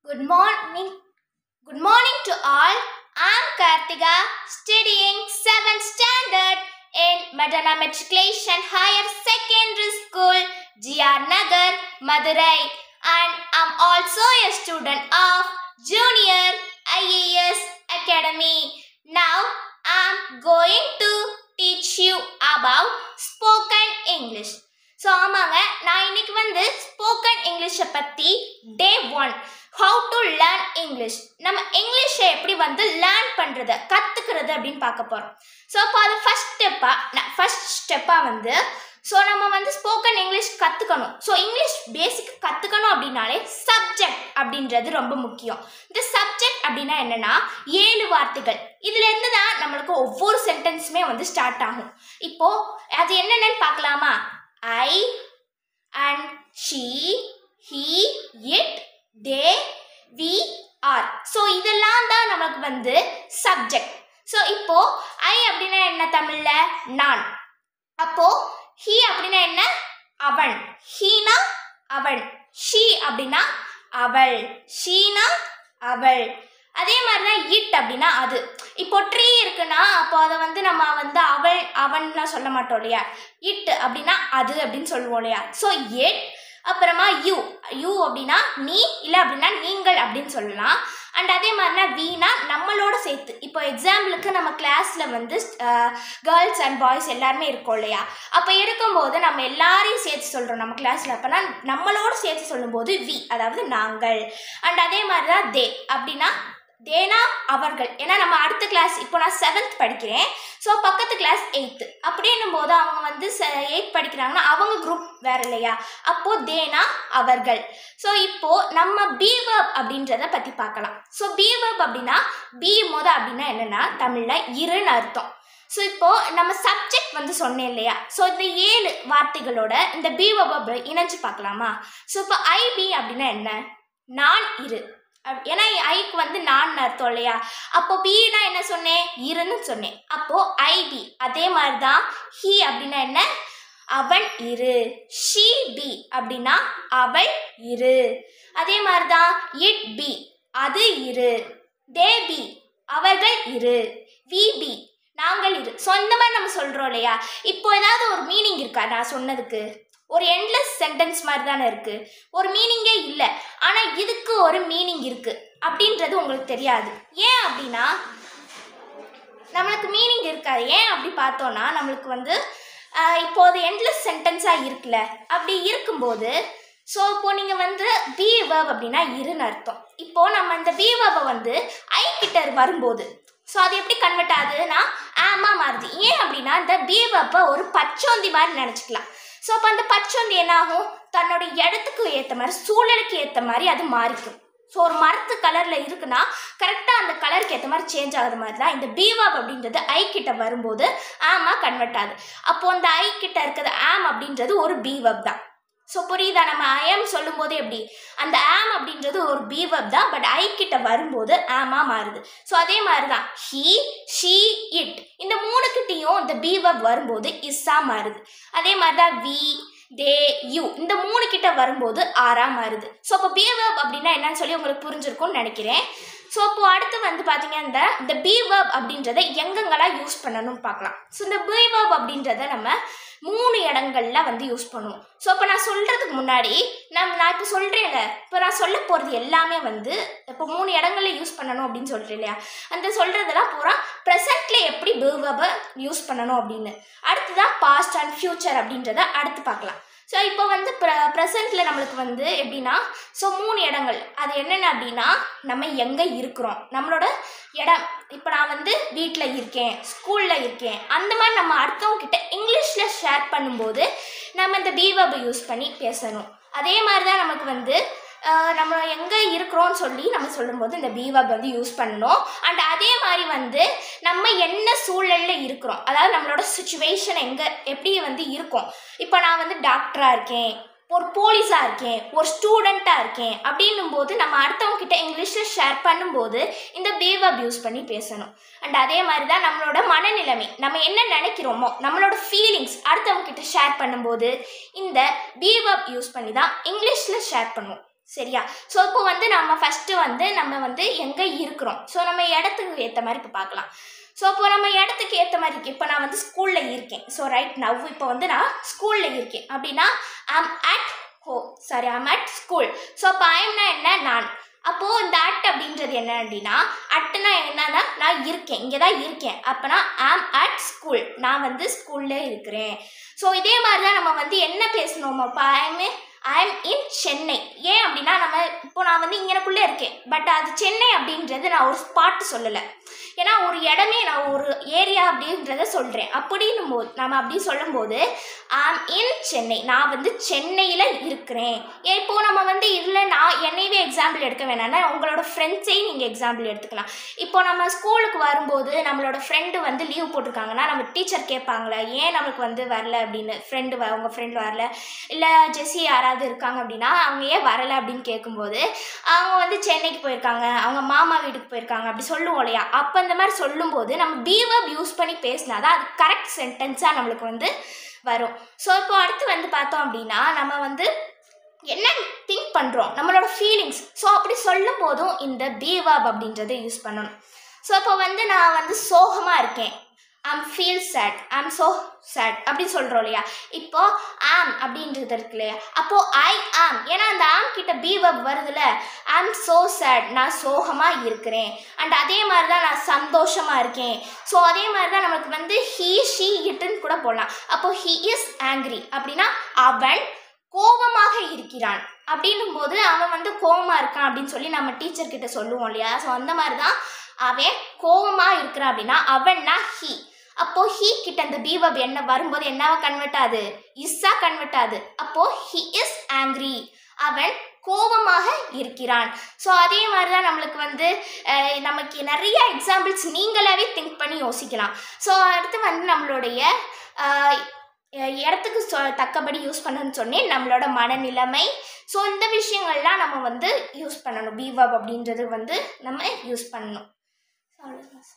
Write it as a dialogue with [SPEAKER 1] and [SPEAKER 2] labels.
[SPEAKER 1] Good morning. Good morning to all. I'm Kartika, studying 7th standard in Madana Matriculation Higher Secondary School, GR Nagar, Madurai, and I'm also a student of Junior IAS Academy. Now I'm going to teach you about spoken English. So ஆமாங்க, நான் இன்னைக்கு வந்து spoken இங்கிலீஷை பற்றி டே 1 how to learn English, நம்ம இங்கிலீஷை எப்படி வந்து லேர்ன் பண்ணுறது கற்றுக்கிறது அப்படின்னு பார்க்க போகிறோம். ஸோ அப்போ அது ஃபஸ்ட் ஸ்டெப்பாக வந்து நம்ம வந்து ஸ்போக்கன் இங்கிலீஷ் கற்றுக்கணும். ஸோ இங்கிலீஷ் பேசிக் கற்றுக்கணும் அப்படின்னாலே சப்ஜெக்ட் அப்படின்றது ரொம்ப முக்கியம். இந்த சப்ஜெக்ட் அப்படின்னா என்னென்னா 7 வார்த்தைகள். இதுலேருந்து தான் நம்மளுக்கு ஒவ்வொரு சென்டென்ஸுமே வந்து ஸ்டார்ட் ஆகும். இப்போது அது என்னென்னு பார்க்கலாமா? I and she, he, it, they, we, are. So இதெல்லாம் தான் நமக்கு வந்து சப்ஜெக்ட். ஸோ இப்போ I அப்படின்னா என்ன தமிழில்? நான். அப்போ he அப்படின்னா என்ன? அவன். ஹீனா அவன். she அப்படின்னா அவள். ஷீனா அவள். அதே மாதிரி தான் இட் அப்படின்னா அது. இப்போ ட்ரீ இருக்குன்னா அப்போ அதை வந்து நம்ம வந்து அவள் அவன்லாம் சொல்ல மாட்டோம் இல்லையா? இட் அப்படின்னா அது அப்படின்னு சொல்லுவோம் இல்லையா? ஸோ இட், அப்புறமா யூ அப்படின்னா நீ, இல்லை அப்படின்னா நீங்கள் அப்படின்னு சொல்லலாம். அண்ட் அதே மாதிரினா வீணா நம்மளோட சேர்த்து. இப்போ எக்ஸாம்பிளுக்கு நம்ம கிளாஸில் வந்து கேர்ள்ஸ் அண்ட் பாய்ஸ் எல்லாருமே இருக்கோம் இல்லையா? அப்போ இருக்கும்போது நம்ம எல்லாரையும் சேர்த்து சொல்கிறோம் நம்ம கிளாஸில். அப்போனா நம்மளோட சேர்த்து சொல்லும்போது வி, அதாவது நாங்கள். அண்ட் அதே மாதிரி தான் தே அப்படின்னா தேனா அவர்கள். ஏன்னா நம்ம அடுத்த கிளாஸ், இப்போ நான் 7th படிக்கிறேன், ஸோ பக்கத்து கிளாஸ் 8th அப்படின்னும் போது அவங்க வந்து 8th படிக்கிறாங்கன்னா அவங்க குரூப் வேறு இல்லையா? அப்போது தேனா அவர்கள். ஸோ இப்போது நம்ம பி வெர்ப் அப்படின்றத பற்றி பார்க்கலாம். ஸோ பி வெர்ப் அப்படின்னா பி அப்படின்னா என்னென்னா தமிழில் இருன்னு அர்த்தம். ஸோ இப்போது நம்ம சப்ஜெக்ட் வந்து சொன்னேன் இல்லையா? ஸோ இந்த 7 வார்த்தைகளோட இந்த பி வெர்ப் இணைஞ்சு பார்க்கலாமா? ஸோ இப்போ ஐபி அப்படின்னா என்ன? நான் இரு. ஏன்னா ஐக்கு வந்து நான் அர்த்தம் இல்லையா? அப்போ பின்னா என்ன சொன்னேன்? இருன்னு சொன்னேன். அப்போ ஐபி. அதே மாதிரி தான் ஹி அப்படின்னா என்ன? அவன் இரு. ஷீ பி அப்படின்னா அவள் இரு. அதே மாதிரி தான் இட் பி, அது இரு. தே பி, அவர்கள் இரு. வி பி, நாங்கள் இரு. ஸோ இந்த மாதிரி நம்ம சொல்கிறோம் இல்லையா? இப்போ ஏதாவது ஒரு மீனிங் இருக்கா நான் சொன்னதுக்கு? ஒரு எண்ட்லெஸ் சென்டென்ஸ் மாதிரி தானே இருக்குது, ஒரு மீனிங்கே இல்லை. ஆனால் இதுக்கு ஒரு மீனிங் இருக்குது அப்படின்றது உங்களுக்கு தெரியாது. ஏன் அப்படின்னா நம்மளுக்கு மீனிங் இருக்காது. ஏன் அப்படி பார்த்தோன்னா நம்மளுக்கு வந்து இப்போது எண்ட்லெஸ் சென்டென்ஸாக இருக்குல்ல, அப்படி இருக்கும்போது ஸோ இப்போது நீங்கள் வந்து பி வெர்ப் அப்படின்னா இருன்னு அர்த்தம். இப்போது நம்ம இந்த பி வெர்பை வந்து ஐ கிட்ட வரும்போது ஸோ அது எப்படி கன்வெர்ட் ஆகுதுன்னா ஆமா மாறுது. ஏன் அப்படின்னா இந்த பி வெர்பை ஒரு பச்சோந்தி மாதிரி நினச்சிக்கலாம். ஸோ அப்போ அந்த பச்சோந்தி என்ன ஆகும்? தன்னோட இடத்துக்கு ஏற்ற மாதிரி, சூழலுக்கு ஏற்ற மாதிரி அது மாறிக்கும். ஸோ ஒரு மரத்து கலரில் இருக்குன்னா கரெக்டாக அந்த கலருக்கு ஏற்ற மாதிரி சேஞ்ச் ஆகுது மாதிரி தான் இந்த பி வெர்ப் அப்படின்றது ஐ கிட்ட வரும்போது ஆமா கன்வெர்ட் ஆகுது. அப்போது அந்த ஐ கிட்ட இருக்கிறது ஆம் அப்படின்றது ஒரு பி வெர்ப் தான். ஸோ புரியுதா? நம்ம ஐஎம் சொல்லும் போது எப்படி அந்த ஆம் அப்படின்றது ஒரு பி வெர்ப் தான், பட் ஐ கிட்ட வரும்போது ஆமா மாறுது. ஸோ அதே மாதிரி தான் ஹீ, ஷீ, இட், இந்த 3 கிட்டையும் இந்த பி வெர்ப் வரும்போது இஸ்ஸா மாறுது. அதே மாதிரி தான் வி, தே, யூ, இந்த 3 கிட்ட வரும்போது ஆரா மாறுது. ஸோ அப்போ பி வெர்ப் அப்படின்னா என்னன்னு சொல்லி உங்களுக்கு புரிஞ்சிருக்கும்னு நினைக்கிறேன். ஸோ இப்போ அடுத்து வந்து பார்த்தீங்கன்னா இந்த பி வெர்ப் அப்படின்றத எங்கெங்கெல்லாம் யூஸ் பண்ணணும்னு பார்க்கலாம். ஸோ இந்த பி வெர்ப் அப்படின்றத நம்ம 3 இடங்கள்ல வந்து யூஸ் பண்ணுவோம். ஸோ இப்போ நான் சொல்கிறதுக்கு முன்னாடி நான் இப்போ சொல்கிறேன்ல, இப்போ நான் சொல்ல போகிறது எல்லாமே வந்து இப்போ 3 இடங்கள்ல யூஸ் பண்ணணும் அப்படின்னு சொல்கிறேன் இல்லையா? அந்த சொல்கிறதெல்லாம் பூரா ப்ரெசென்ட்டில் எப்படி பி வெர்பை யூஸ் பண்ணணும் அப்படின்னு. அடுத்துதான் பாஸ்ட் அண்ட் ஃப்யூச்சர் அப்படின்றத அடுத்து பார்க்கலாம். ஸோ இப்போ வந்து ப்ரெசென்ட்டில் நம்மளுக்கு வந்து எப்படின்னா ஸோ 3 இடங்கள். அது என்னென்ன அப்படின்னா நம்ம எங்கே இருக்கிறோம், நம்மளோட இடம். இப்போ நான் வந்து வீட்டில் இருக்கேன், ஸ்கூலில் இருக்கேன், அந்த மாதிரி நம்ம அடுத்தவங்க கிட்ட இங்கிலீஷில் ஷேர் பண்ணும்போது நம்ம இந்த பி வெர்பை யூஸ் பண்ணி பேசணும். அதே மாதிரி தான் நமக்கு வந்து நம்ம எங்கே இருக்கிறோன்னு சொல்லி நம்ம சொல்லும்போது இந்த பி வெர்ப் வந்து யூஸ் பண்ணணும். அண்ட் அதே மாதிரி வந்து நம்ம என்ன சூழலில் இருக்கிறோம், அதாவது நம்மளோட சுச்சுவேஷன் எப்படி வந்து இருக்கும். இப்போ நான் வந்து டாக்டராக இருக்கேன், ஒரு போலீஸாக இருக்கேன், ஒரு ஸ்டூடெண்ட்டாக இருக்கேன் அப்படின்னும் போது நம்ம அடுத்தவங்க கிட்ட இங்கிலீஷில் ஷேர் பண்ணும்போது இந்த பி வெர்ப் யூஸ் பண்ணி பேசணும். அண்ட் அதே மாதிரி தான் நம்மளோட மனநிலைமை, நம்ம என்ன நினைக்கிறோமோ நம்மளோட ஃபீலிங்ஸ் அடுத்தவங்க கிட்ட ஷேர் பண்ணும்போது இந்த பி வெர்ப் யூஸ் பண்ணி தான் இங்கிலீஷில் ஷேர் பண்ணுவோம். சரியா? ஸோ இப்போ வந்து நம்ம ஃபஸ்ட்டு வந்து நம்ம வந்து எங்கே இருக்கிறோம், ஸோ நம்ம இடத்துக்கு ஏற்ற மாதிரி இப்போ பார்க்கலாம். ஸோ இப்போ நம்ம இடத்துக்கு ஏற்ற மாதிரி இருக்குது. இப்போ நான் வந்து ஸ்கூலில் இருக்கேன். ஸோ ரைட் நவ் இப்போ வந்து நான் ஸ்கூலில் இருக்கேன் அப்படின்னா ஐம் அட் ஸ்கூல். ஸோ அப்போ ஐம்னா என்ன, நான். அப்போது இந்த அட் அப்படின்றது என்ன அப்படின்னா, அட்டுனா என்னன்னா நான் இருக்கேன், இங்கே தான் இருக்கேன். அப்போனா ஐம் அட் ஸ்கூல், நான் வந்து ஸ்கூலில் இருக்கிறேன். ஸோ இதே மாதிரி தான் நம்ம வந்து என்ன பேசணும், இப்போ ஐம் இன் சென்னை. ஏன் அப்படின்னா இப்போ நான் வந்து இங்கனக்குள்ளே இருக்கேன், பட் அது சென்னை அப்படின்றது நான் ஒரு ஸ்பாட்டு சொல்லலை. ஏன்னா ஒரு இடமே நான் ஒரு ஏரியா அப்படின்றத சொல்கிறேன். அப்படின்னும் போது நம்ம அப்படி சொல்லும்போது ஐம் இன் சென்னை, நான் வந்து சென்னையில் இருக்கிறேன். இப்போது நம்ம வந்து இதில் நான் என்னையவே எக்ஸாம்பிள் எடுக்க வேணாம்னா உங்களோட ஃப்ரெண்ட்ஸையும் நீங்கள் எக்ஸாம்பிள் எடுத்துக்கலாம். இப்போ நம்ம ஸ்கூலுக்கு வரும்போது நம்மளோட ஃப்ரெண்டு வந்து லீவ் போட்டிருக்காங்கன்னா நம்ம டீச்சர் கேட்பாங்களே ஏன் நம்மளுக்கு வந்து வரல அப்படின்னு, உங்கள் ஃப்ரெண்டு வரல, இல்லை ஜெஸ்ஸி யாராவது இருக்காங்க அப்படின்னா அவங்க ஏன் வரலை அப்படின்னு கேட்கும்போது அவங்க வந்து சென்னைக்கு போயிருக்காங்க, அவங்க மாமா வீட்டுக்கு போயிருக்காங்க அப்படி சொல்லுவோம் இல்லையா? அப்போ இந்த மாதிரி சொல்லும்போது நம்ம பி வெர்ப் யூஸ் பண்ணி பேசினா தான் அது கரெக்ட் சென்டென்ஸாக நம்மளுக்கு வந்து வரும். ஸோ இப்போ அடுத்து வந்து பார்த்தோம் அப்படின்னா நம்ம வந்து என்ன திங்க் பண்ணுறோம், நம்மளோட ஃபீலிங்ஸ். ஸோ அப்படி சொல்லும் போதும் இந்த பி வெர்ப் அப்படின்றத யூஸ் பண்ணணும். ஸோ இப்போ வந்து நான் வந்து சோகமாக இருக்கேன், I'm feel sad, I'm so sad அப்படின்னு சொல்கிறோம் இல்லையா? இப்போ ஆம் அப்படின்றது இருக்கு இல்லையா? அப்போது ஐ ஆம், ஏன்னா அந்த ஆம் கிட்ட பி வெர்ப் வருதுல்ல, ஐம் ஸோ சேட், நான் சோகமாக இருக்கிறேன். அண்ட் அதே மாதிரி தான் நான் சந்தோஷமாக இருக்கேன். ஸோ அதே மாதிரி தான் நமக்கு வந்து ஹீ ஷீ இட்டுன்னு கூட போடலாம். அப்போது ஹீ இஸ் ஆங்க்ரி அப்படின்னா அவன் கோபமாக இருக்கிறான். அப்படின்னும் போது அவன் வந்து கோபமாக இருக்கான் அப்படின்னு சொல்லி நம்ம டீச்சர்கிட்ட சொல்லுவோம் இல்லையா? ஸோ அந்த மாதிரி தான் அவன் கோபமாக இருக்கிறான் அப்படின்னா அவன்னா ஹீ. அப்போது ஹீ கிட்ட அந்த பி வெர்ப் என்ன வரும்போது என்னவா கன்வெர்ட் ஆகுது, இஸ்ஸா கன்வெர்ட் ஆகுது. அப்போது ஹீ இஸ் ஆங்க்ரி, அவன் கோபமாக இருக்கிறான். ஸோ அதே மாதிரி தான் நம்மளுக்கு வந்து நமக்கு நிறைய எக்ஸாம்பிள்ஸ் நீங்களாவே திங்க் பண்ணி யோசிக்கலாம். ஸோ அடுத்து வந்து நம்மளுடைய இடத்துக்கு தக்கபடி யூஸ் பண்ணணும்னு சொன்னேன், நம்மளோட மனநிலைமை. ஸோ இந்த விஷயங்கள்லாம் நம்ம வந்து யூஸ் பண்ணணும், பி வெர்ப் அப்படின்றது வந்து நம்ம யூஸ் பண்ணணும். அவ்வளோதான்.